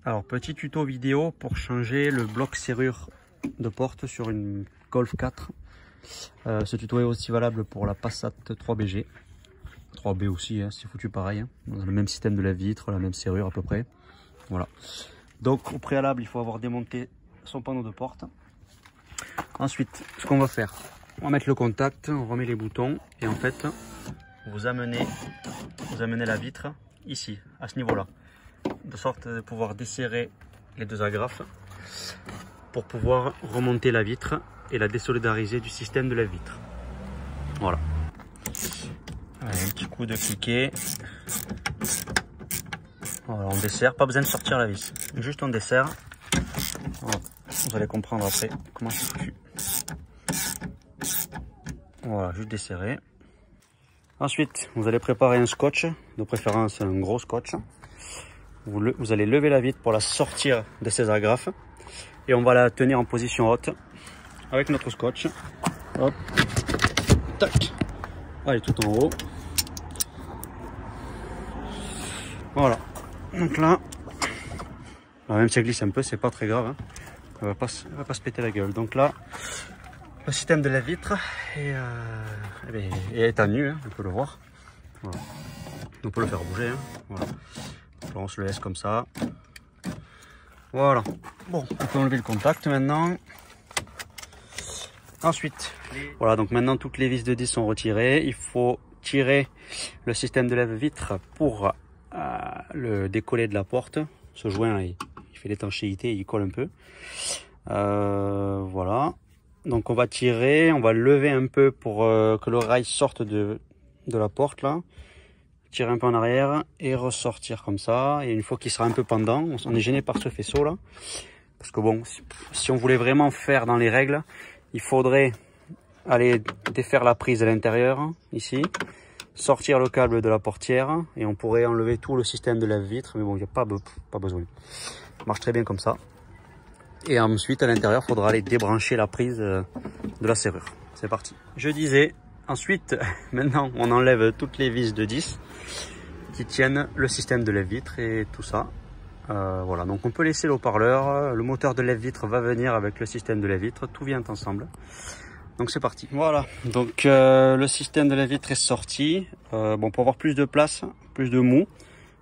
Alors, petit tuto vidéo pour changer le bloc serrure de porte sur une Golf 4. Ce tuto est aussi valable pour la Passat 3BG. 3B aussi, hein, c'est foutu pareil. Hein. On a le même système de la vitre, la même serrure à peu près. Voilà. Donc, au préalable, il faut avoir démonté son panneau de porte. Ensuite, ce qu'on va faire, on va mettre le contact, on remet les boutons et en fait, vous amenez la vitre ici, à ce niveau-là, de sorte de pouvoir desserrer les deux agrafes pour pouvoir remonter la vitre et la désolidariser du système de la vitre. Voilà. Allez, un petit coup de cliquet. Voilà, on desserre, pas besoin de sortir la vis, juste on desserre. Voilà. Vous allez comprendre après comment c'est foutu. Voilà, juste desserrer. Ensuite, vous allez préparer un scotch, de préférence un gros scotch. Vous allez lever la vitre pour la sortir de ses agrafes. Et on va la tenir en position haute avec notre scotch. Hop, tac. Allez, tout en haut. Voilà. Donc là, même si elle glisse un peu, c'est pas très grave. Hein. Elle va pas se péter la gueule. Donc là, le système de la vitre est à nu, hein, on peut le voir. Voilà. On peut le faire bouger. Hein. Voilà. Alors on se le laisse comme ça. Voilà. Bon, on peut enlever le contact maintenant. Ensuite, voilà, donc maintenant toutes les vis de 10 sont retirées. Il faut tirer le système de lève-vitre pour le décoller de la porte. Ce joint, il fait l'étanchéité, il colle un peu. Voilà. Donc on va tirer, on va lever un peu pour que le rail sorte de la porte là. Tirer un peu en arrière et ressortir comme ça. Et une fois qu'il sera un peu pendant, on est gêné par ce faisceau là. Parce que bon, si on voulait vraiment faire dans les règles, il faudrait aller défaire la prise à l'intérieur, ici. Sortir le câble de la portière et on pourrait enlever tout le système de lève-vitre. Mais bon, il n'y a pas besoin. Ça marche très bien comme ça. Et ensuite, à l'intérieur, il faudra aller débrancher la prise de la serrure. C'est parti. Je disais, ensuite, maintenant, on enlève toutes les vis de 10 qui tiennent le système de lève-vitre et tout ça. Voilà, donc on peut laisser le haut-parleur. Le moteur de lève-vitre va venir avec le système de lève-vitre. Tout vient ensemble. Donc c'est parti. Voilà, donc le système de lève-vitre est sorti. Bon, pour avoir plus de place, plus de mou,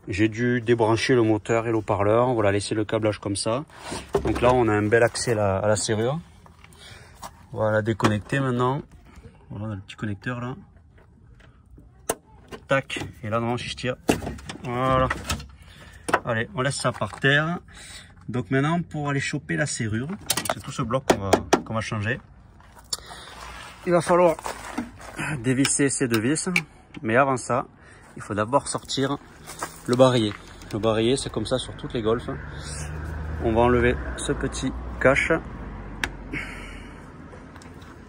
j'ai dû débrancher le moteur et le haut-parleur. On va laisser le câblage comme ça. Donc là, on a un bel accès à la serrure. On va la déconnecter maintenant. Voilà, on a le petit connecteur là. Tac, et là, normalement, si je tire. Voilà. Allez, on laisse ça par terre. Donc maintenant, pour aller choper la serrure, c'est tout ce bloc qu'on va changer. Il va falloir dévisser ces deux vis. Mais avant ça, il faut d'abord sortir le barillet. Le barillet, c'est comme ça sur toutes les Golf. On va enlever ce petit cache.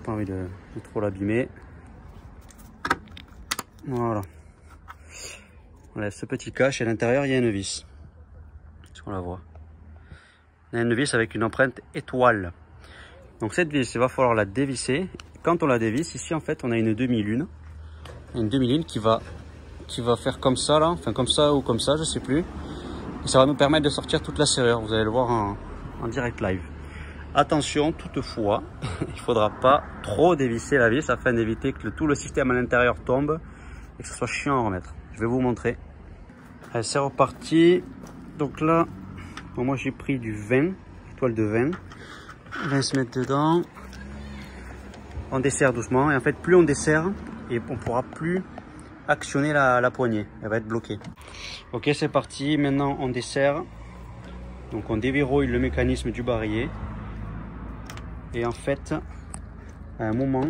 Pas envie de trop l'abîmer. Voilà. On lève ce petit cache et à l'intérieur, il y a une vis. Est-ce qu'on la voit? Il y a une vis avec une empreinte étoile. Donc cette vis, il va falloir la dévisser. Quand on la dévisse, ici en fait, on a une demi-lune. Une demi-lune qui va faire comme ça là, enfin comme ça ou comme ça, je sais plus. Et ça va nous permettre de sortir toute la serrure. Vous allez le voir en direct live. Attention, toutefois, il ne faudra pas trop dévisser la vis afin d'éviter que tout le système à l'intérieur tombe et que ce soit chiant à remettre. Je vais vous montrer. Allez, c'est reparti. Donc là, bon, moi j'ai pris du 20, étoile de 20. On va se mettre dedans. On desserre doucement et en fait plus on desserre et on pourra plus actionner la poignée, elle va être bloquée. Ok, c'est parti, maintenant on desserre. Donc on déverrouille le mécanisme du barillet et en fait à un moment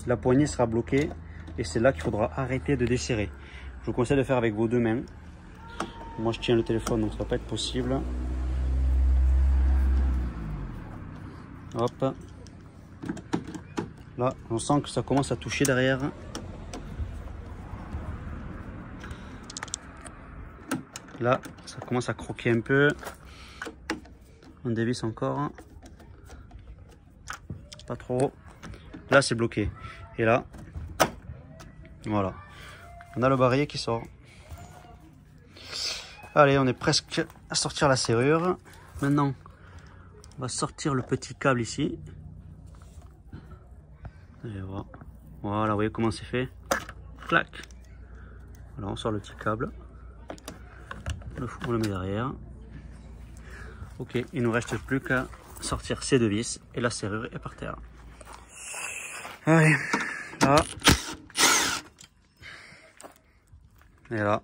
la poignée sera bloquée et c'est là qu'il faudra arrêter de desserrer. Je vous conseille de faire avec vos deux mains. Moi je tiens le téléphone donc ça va pas être possible. Hop. Là, on sent que ça commence à toucher derrière. Là, ça commence à croquer un peu. On dévisse encore. Pas trop. Là, c'est bloqué. Et là, voilà. On a le barillet qui sort. Allez, on est presque à sortir la serrure. Maintenant, on va sortir le petit câble ici. Et voilà, vous voyez comment c'est fait. Clac. Alors on sort le petit câble. On le met derrière. Ok, il ne nous reste plus qu'à sortir ces deux vis et la serrure est par terre. Allez, là. Et là.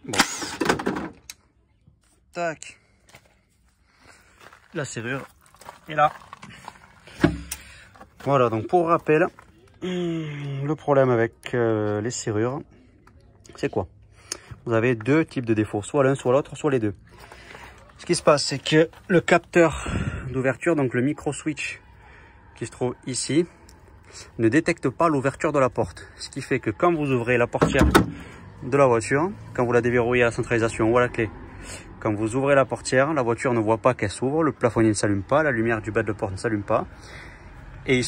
Bon. Tac. La serrure est là. Voilà, donc pour rappel, le problème avec les serrures, c'est quoi? Vous avez deux types de défauts, soit l'un, soit l'autre, soit les deux. Ce qui se passe, c'est que le capteur d'ouverture, donc le micro switch qui se trouve ici, ne détecte pas l'ouverture de la porte. Ce qui fait que quand vous ouvrez la portière de la voiture, quand vous la déverrouillez à la centralisation ou à la clé, quand vous ouvrez la portière, la voiture ne voit pas qu'elle s'ouvre, le plafonnier ne s'allume pas, la lumière du bas de porte ne s'allume pas. Et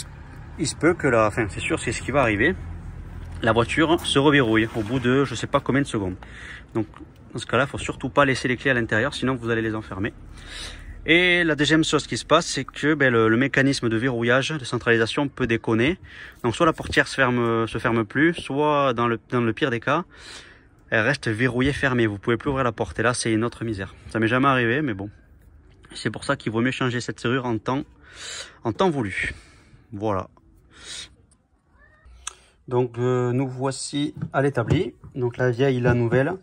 il se peut que c'est sûr, c'est ce qui va arriver, la voiture se reverrouille au bout de je sais pas combien de secondes. Donc dans ce cas-là, il faut surtout pas laisser les clés à l'intérieur, sinon vous allez les enfermer. Et la deuxième chose qui se passe, c'est que le mécanisme de verrouillage, de centralisation peut déconner. Donc soit la portière se ferme plus, soit dans le pire des cas, elle reste verrouillée, fermée. Vous pouvez plus ouvrir la porte. Et là, c'est une autre misère. Ça m'est jamais arrivé, mais bon. C'est pour ça qu'il vaut mieux changer cette serrure en temps voulu. Voilà. Donc nous voici à l'établi. Donc la vieille, la nouvelle.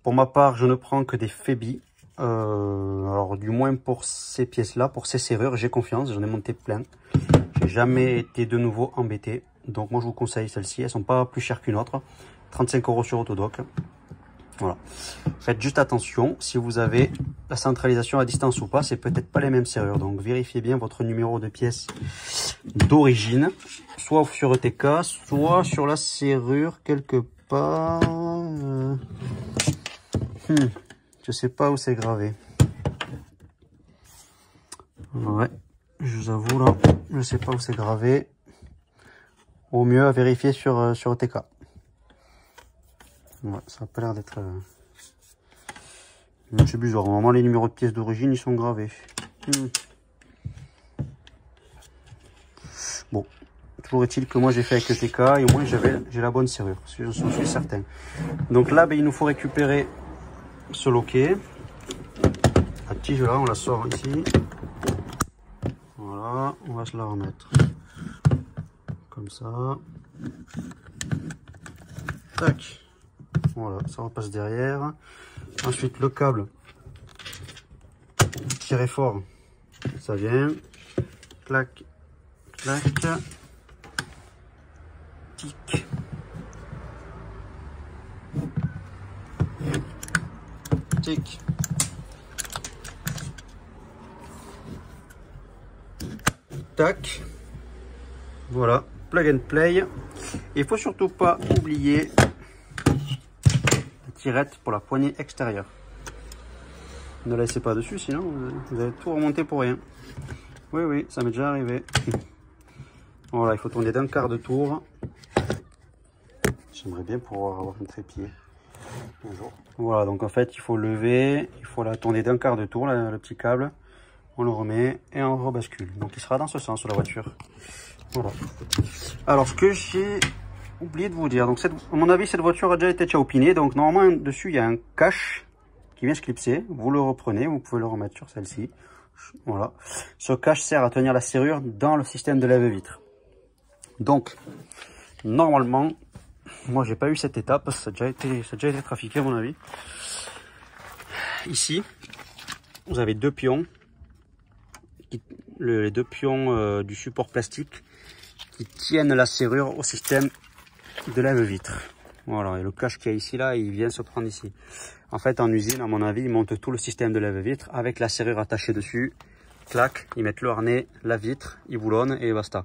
Pour ma part, je ne prends que des Febi. Alors du moins pour ces pièces-là, pour ces serrures, j'ai confiance. J'en ai monté plein. J'ai jamais été de nouveau embêté. Donc moi je vous conseille celles-ci. Elles sont pas plus chères qu'une autre. 35 € sur Autodoc. Voilà. Faites juste attention, si vous avez la centralisation à distance ou pas, c'est peut-être pas les mêmes serrures. Donc vérifiez bien votre numéro de pièce d'origine, soit sur ETK, soit sur la serrure quelque part. Je sais pas où c'est gravé. Ouais, je vous avoue là, je sais pas où c'est gravé. Au mieux à vérifier sur ETK. Ouais, ça n'a pas l'air d'être... C'est bizarre, normalement les numéros de pièces d'origine ils sont gravés. Bon, toujours est-il que moi j'ai fait avec le TK et au moins j'ai la bonne serrure, je suis certain. Donc là, il nous faut récupérer ce loquet. La tige là, on la sort ici. Voilà, on va se la remettre. Comme ça. Tac. Voilà, ça repasse derrière. Ensuite, le câble, tirez fort, ça vient. Clac, clac. Tic. Tic. Tac. Voilà, plug and play. Il faut surtout pas oublier tirette pour la poignée extérieure. Ne la laissez pas dessus, sinon vous allez tout remonter pour rien. Oui, ça m'est déjà arrivé. Voilà, il faut tourner d'un quart de tour. J'aimerais bien pouvoir avoir un trépied un jour. Voilà, donc en fait, il faut lever, il faut la tourner d'un quart de tour, le petit câble. On le remet et on rebascule. Donc il sera dans ce sens sur la voiture. Voilà. Alors, ce que j'ai oublié de vous dire, donc à mon avis cette voiture a déjà été chaupinée, donc normalement dessus il y a un cache qui vient se clipser, vous le reprenez, vous pouvez le remettre sur celle-ci. Voilà, ce cache sert à tenir la serrure dans le système de lève-vitre. Donc normalement, moi j'ai pas eu cette étape, ça a déjà été trafiqué à mon avis. Ici vous avez deux pions, les deux pions du support plastique qui tiennent la serrure au système de lève-vitre. Voilà, et le cache qu'il y a ici, là, il vient se prendre ici. En fait, en usine, à mon avis, ils montent tout le système de lève-vitre avec la serrure attachée dessus. Clac, ils mettent le harnais, la vitre, ils boulonnent et basta.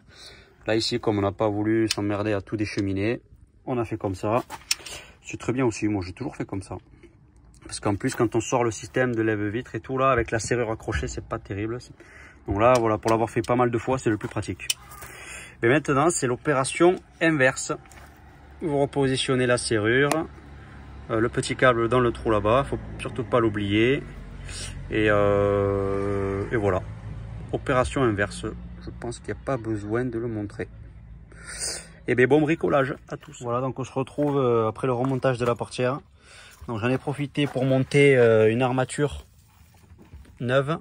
Là, ici, comme on n'a pas voulu s'emmerder à tout décheminer, on a fait comme ça. C'est très bien aussi, moi j'ai toujours fait comme ça. Parce qu'en plus, quand on sort le système de lève-vitre et tout, là, avec la serrure accrochée, c'est pas terrible. Donc là, voilà, pour l'avoir fait pas mal de fois, c'est le plus pratique. Mais maintenant, c'est l'opération inverse. Vous repositionnez la serrure, le petit câble dans le trou là-bas, faut surtout pas l'oublier. Et voilà, opération inverse, je pense qu'il n'y a pas besoin de le montrer. Et bien bon bricolage à tous. Voilà, donc on se retrouve après le remontage de la portière. Donc j'en ai profité pour monter une armature neuve,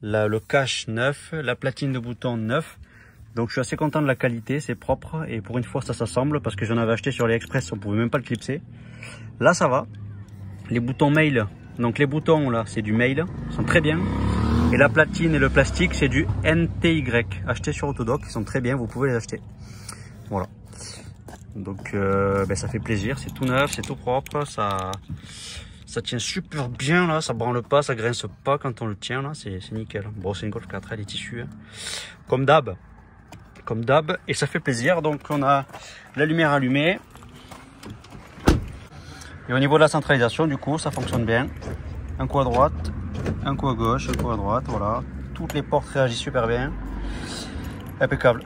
le cache neuf, la platine de bouton neuf. Donc je suis assez content de la qualité, c'est propre et pour une fois ça s'assemble parce que j'en avais acheté sur AliExpress, on pouvait même pas le clipser. Là ça va. Les boutons mail, donc les boutons là c'est du mail, ils sont très bien. Et la platine et le plastique c'est du NTY, acheté sur Autodoc, ils sont très bien, vous pouvez les acheter. Voilà. Donc ça fait plaisir, c'est tout neuf, c'est tout propre, ça tient super bien là, ça branle pas, ça grince pas quand on le tient là, c'est nickel. Bon c'est une Golf 4, elle est tissu, hein. Comme d'hab, et ça fait plaisir. Donc on a la lumière allumée. Et au niveau de la centralisation, du coup, ça fonctionne bien. Un coup à droite, un coup à gauche, un coup à droite, voilà. Toutes les portes réagissent super bien. Impeccable.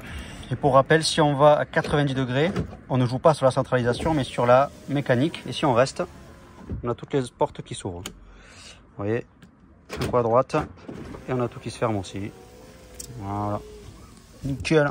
Et pour rappel, si on va à 90 degrés, on ne joue pas sur la centralisation, mais sur la mécanique. Et si on reste, on a toutes les portes qui s'ouvrent. Vous voyez, un coup à droite, et on a tout qui se ferme aussi. Voilà. Nickel.